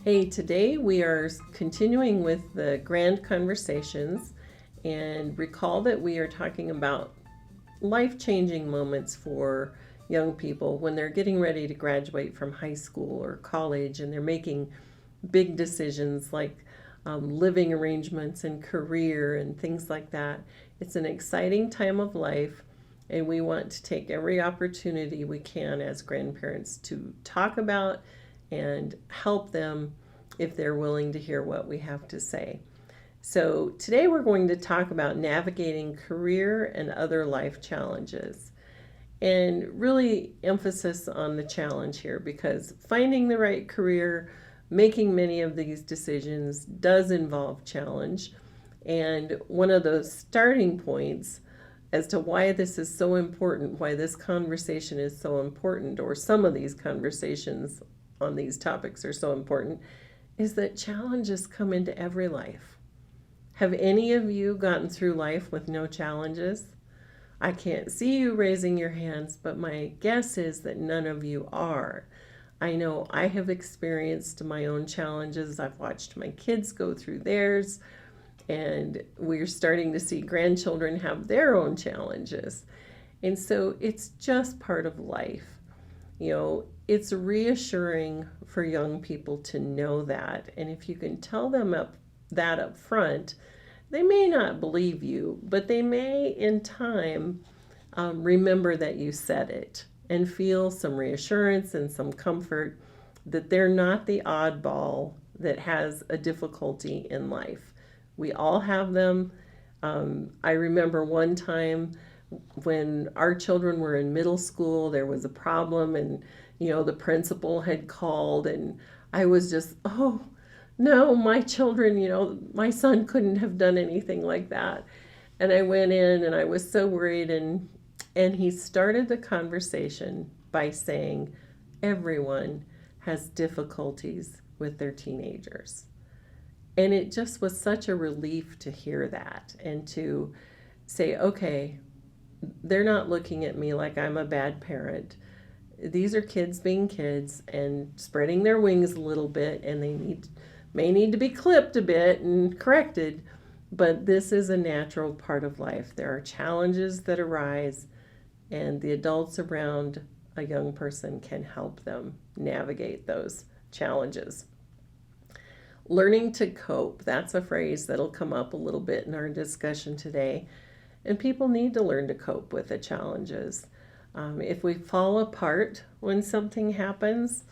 Hey, today we are continuing with the grand conversations, and recall that we are talking about life-changing moments for young people when they're getting ready to graduate from high school or college, and they're making big decisions like living arrangements and career and things like that. It's an exciting time of life, and we want to take every opportunity we can as grandparents to talk about and help them if they're willing to hear what we have to say. So today we're going to talk about navigating career and other life challenges, and really emphasis on the challenge here, because finding the right career, making many of these decisions does involve challenge. And one of those starting points as to why this is so important, why this conversation is so important, or some of these conversations on these topics are so important, is that challenges come into every life. Have any of you gotten through life with no challenges? I can't see you raising your hands, but my guess is that none of you are. I know I have experienced my own challenges. I've watched my kids go through theirs, and we're starting to see grandchildren have their own challenges. And so it's just part of life. It's reassuring for young people to know that. And if you can tell them that up front, they may not believe you, but they may in time remember that you said it and feel some reassurance and some comfort that they're not the oddball that has a difficulty in life. We all have them. I remember one time when our children were in middle school, there was a problem, and the principal had called, and I was just, oh no, my children, my son couldn't have done anything like that. And I went in and I was so worried, and he started the conversation by saying, everyone has difficulties with their teenagers. And it just was such a relief to hear that and to say, okay, they're not looking at me like I'm a bad parent. These are kids being kids and spreading their wings a little bit, and they may need to be clipped a bit and corrected, but this is a natural part of life. There are challenges that arise, and the adults around a young person can help them navigate those challenges. Learning to cope, that's a phrase that'll come up a little bit in our discussion today. And people need to learn to cope with the challenges. If we fall apart when something happens,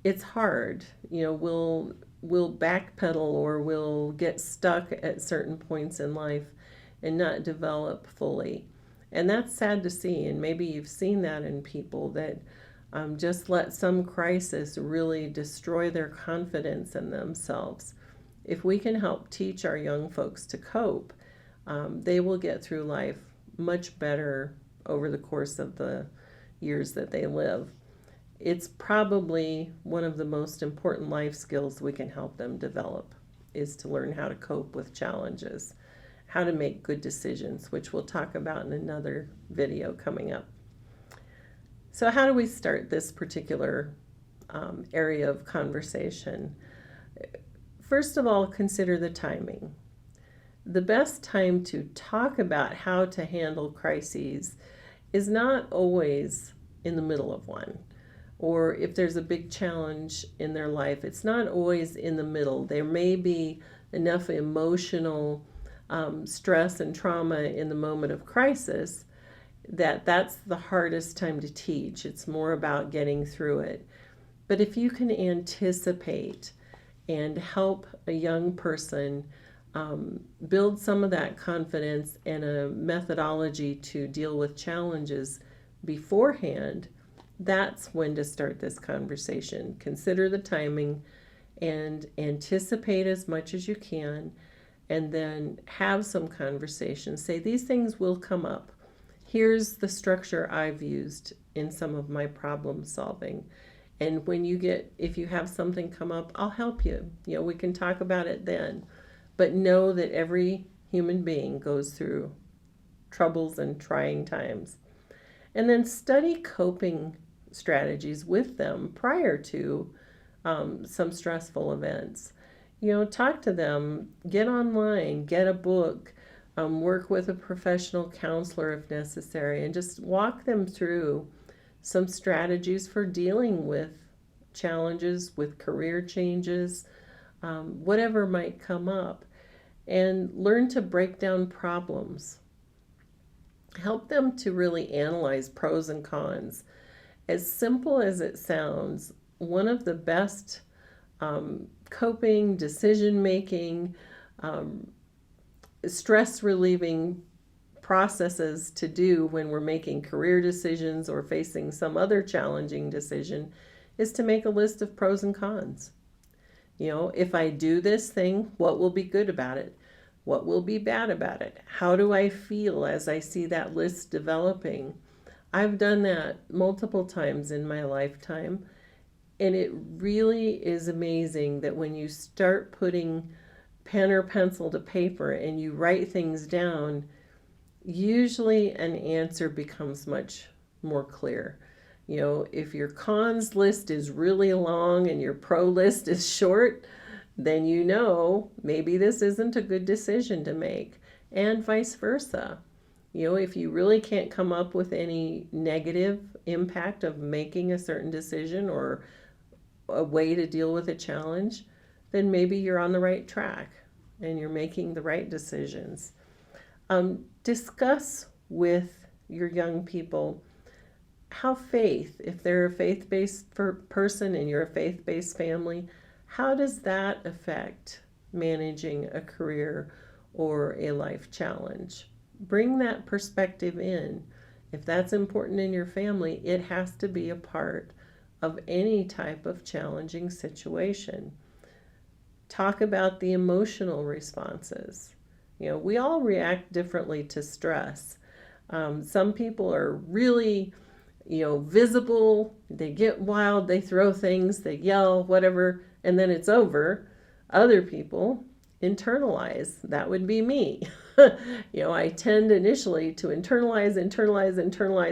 it's hard. We'll backpedal, or we'll get stuck at certain points in life and not develop fully. And that's sad to see. And maybe you've seen that in people that just let some crisis really destroy their confidence in themselves. If we can help teach our young folks to cope, they will get through life much better over the course of the years that they live. It's probably one of the most important life skills we can help them develop, is to learn how to cope with challenges, how to make good decisions, which we'll talk about in another video coming up. So how do we start this particular area of conversation? First of all, consider the timing. The best time to talk about how to handle crises is not always in the middle of one. Or if there's a big challenge in their life, it's not always in the middle. There may be enough emotional stress and trauma in the moment of crisis that's the hardest time to teach. It's more about getting through it. But if you can anticipate and help a young person build some of that confidence and a methodology to deal with challenges beforehand, that's when to start this conversation. Consider the timing and anticipate as much as you can, and then have some conversations. Say, these things will come up. Here's the structure I've used in some of my problem solving. And if you have something come up, I'll help you. We can talk about it then. But know that every human being goes through troubles and trying times. And then study coping strategies with them prior to some stressful events. Talk to them, get online, get a book, work with a professional counselor if necessary, and just walk them through some strategies for dealing with challenges, with career changes, whatever might come up, and learn to break down problems. Help them to really analyze pros and cons. As simple as it sounds, one of the best coping, decision making, stress relieving processes to do when we're making career decisions or facing some other challenging decision is to make a list of pros and cons. If I do this thing, what will be good about it? What will be bad about it? How do I feel as I see that list developing? I've done that multiple times in my lifetime, and it really is amazing that when you start putting pen or pencil to paper and you write things down, usually an answer becomes much more clear. If your cons list is really long and your pro list is short, then maybe this isn't a good decision to make, and vice versa. If you really can't come up with any negative impact of making a certain decision or a way to deal with a challenge, then maybe you're on the right track and you're making the right decisions. Discuss with your young people how faith, if they're a faith-based person and you're a faith-based family, how does that affect managing a career or a life challenge? Bring that perspective in. If that's important in your family, it has to be a part of any type of challenging situation. Talk about the emotional responses. We all react differently to stress. Some people are really, visible. They get wild, they throw things, they yell, whatever, and then it's over. Other people internalize. That would be me. I tend initially to internalize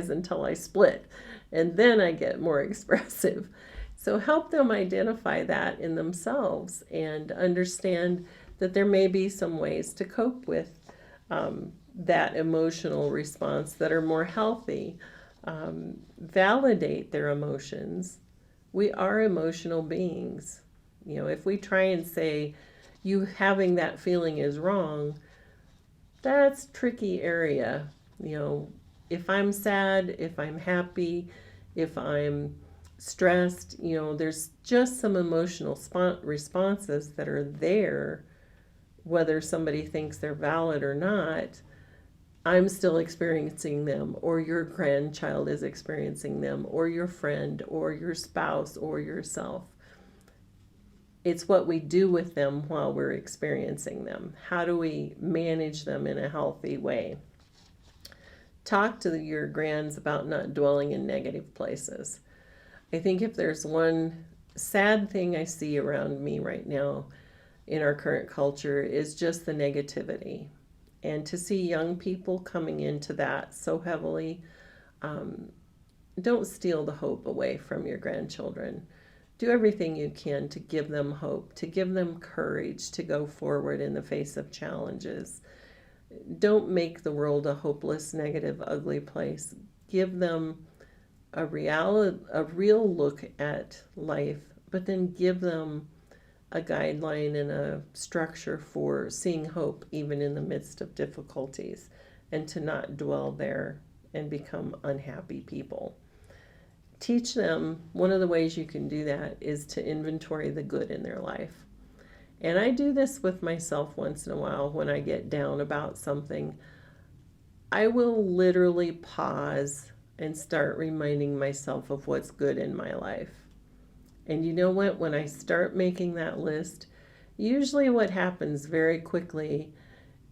until I split, and then I get more expressive. So help them identify that in themselves and understand that there may be some ways to cope with that emotional response that are more healthy. Validate their emotions. We are emotional beings. If we try and say, you having that feeling is wrong, that's a tricky area. If I'm sad, if I'm happy, if I'm stressed, there's just some emotional responses that are there, whether somebody thinks they're valid or not. I'm still experiencing them, or your grandchild is experiencing them, or your friend, or your spouse, or yourself. It's what we do with them while we're experiencing them. How do we manage them in a healthy way? Talk to your grands about not dwelling in negative places. I think if there's one sad thing I see around me right now in our current culture is just the negativity. And to see young people coming into that so heavily, don't steal the hope away from your grandchildren. Do everything you can to give them hope, to give them courage to go forward in the face of challenges. Don't make the world a hopeless, negative, ugly place. Give them a real look at life, but then give them a guideline and a structure for seeing hope even in the midst of difficulties, and to not dwell there and become unhappy people. Teach them, one of the ways you can do that is to inventory the good in their life. And I do this with myself once in a while when I get down about something. I will literally pause and start reminding myself of what's good in my life. And you know what? When I start making that list, usually what happens very quickly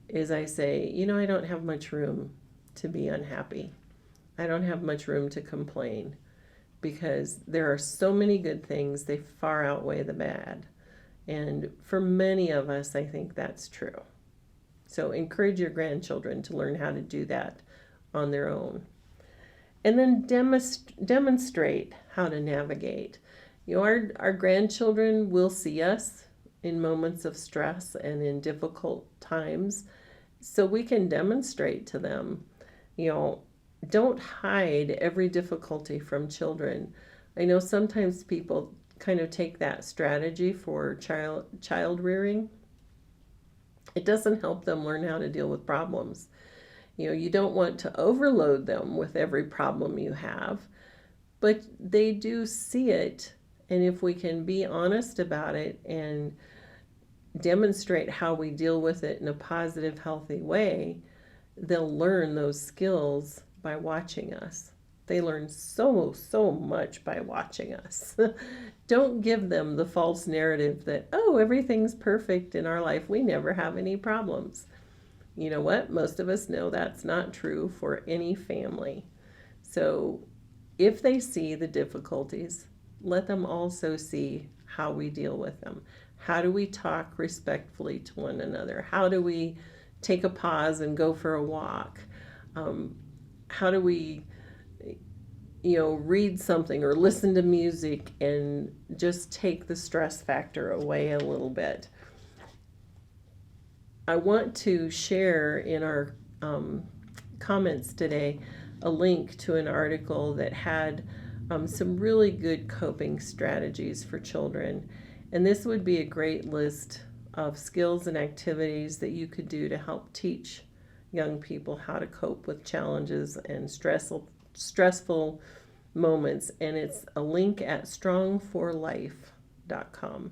is I say, I don't have much room to be unhappy. I don't have much room to complain, because there are so many good things, they far outweigh the bad. And for many of us, I think that's true. So encourage your grandchildren to learn how to do that on their own. and then demonstrate how to navigate. Our grandchildren will see us in moments of stress and in difficult times, so we can demonstrate to them. Don't hide every difficulty from children. I know sometimes people kind of take that strategy for child rearing. It doesn't help them learn how to deal with problems. You don't want to overload them with every problem you have, but they do see it. And if we can be honest about it and demonstrate how we deal with it in a positive, healthy way, they'll learn those skills by watching us. They learn so much by watching us. Don't give them the false narrative that, oh, everything's perfect in our life. We never have any problems. You know what? Most of us know that's not true for any family. So if they see the difficulties, let them also see how we deal with them. How do we talk respectfully to one another? How do we take a pause and go for a walk? How do we, read something or listen to music and just take the stress factor away a little bit? I want to share in our comments today a link to an article that had some really good coping strategies for children. And this would be a great list of skills and activities that you could do to help teach young people how to cope with challenges and stressful moments. And it's a link at strongforlife.com.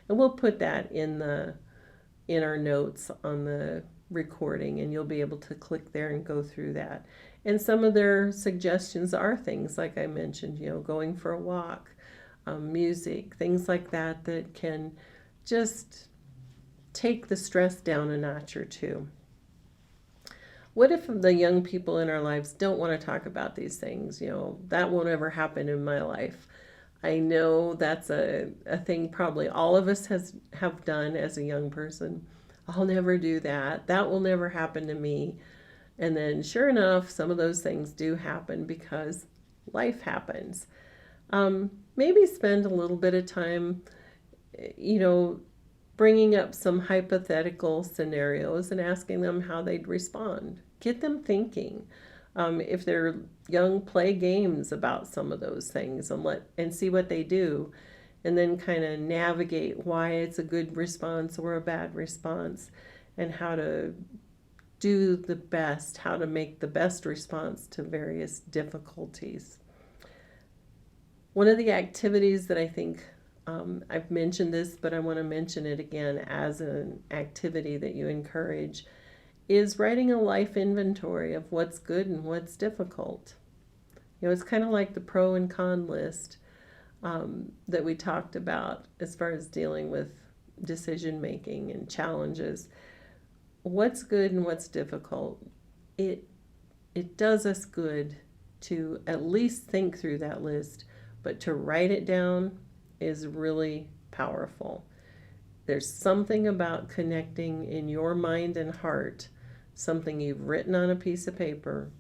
And we'll put that in our notes on the recording, and you'll be able to click there and go through that. And some of their suggestions are things like I mentioned, going for a walk, music, things like that can just take the stress down a notch or two. What if the young people in our lives don't want to talk about these things? That won't ever happen in my life. I know that's a thing probably all of us have done as a young person. I'll never do that. That will never happen to me. And then sure enough, some of those things do happen because life happens. Maybe spend a little bit of time, bringing up some hypothetical scenarios and asking them how they'd respond. Get them thinking. If they're young, play games about some of those things and see what they do, and then kind of navigate why it's a good response or a bad response, and how to do the best, how to make the best response to various difficulties. One of the activities that I think, I've mentioned this, but I want to mention it again as an activity that you encourage, is writing a life inventory of what's good and what's difficult. It's kind of like the pro and con list that we talked about as far as dealing with decision making and challenges. What's good and what's difficult? It does us good to at least think through that list, but to write it down is really powerful. There's something about connecting in your mind and heart, something you've written on a piece of paper.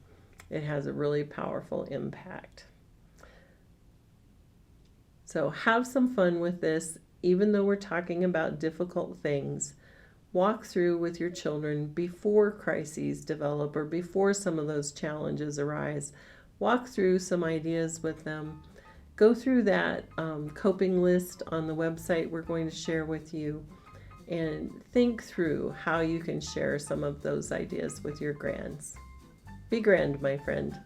It has a really powerful impact. So have some fun with this. Even though we're talking about difficult things, walk through with your children before crises develop or before some of those challenges arise. Walk through some ideas with them. Go through that coping list on the website we're going to share with you, and think through how you can share some of those ideas with your grands. Be grand, my friend.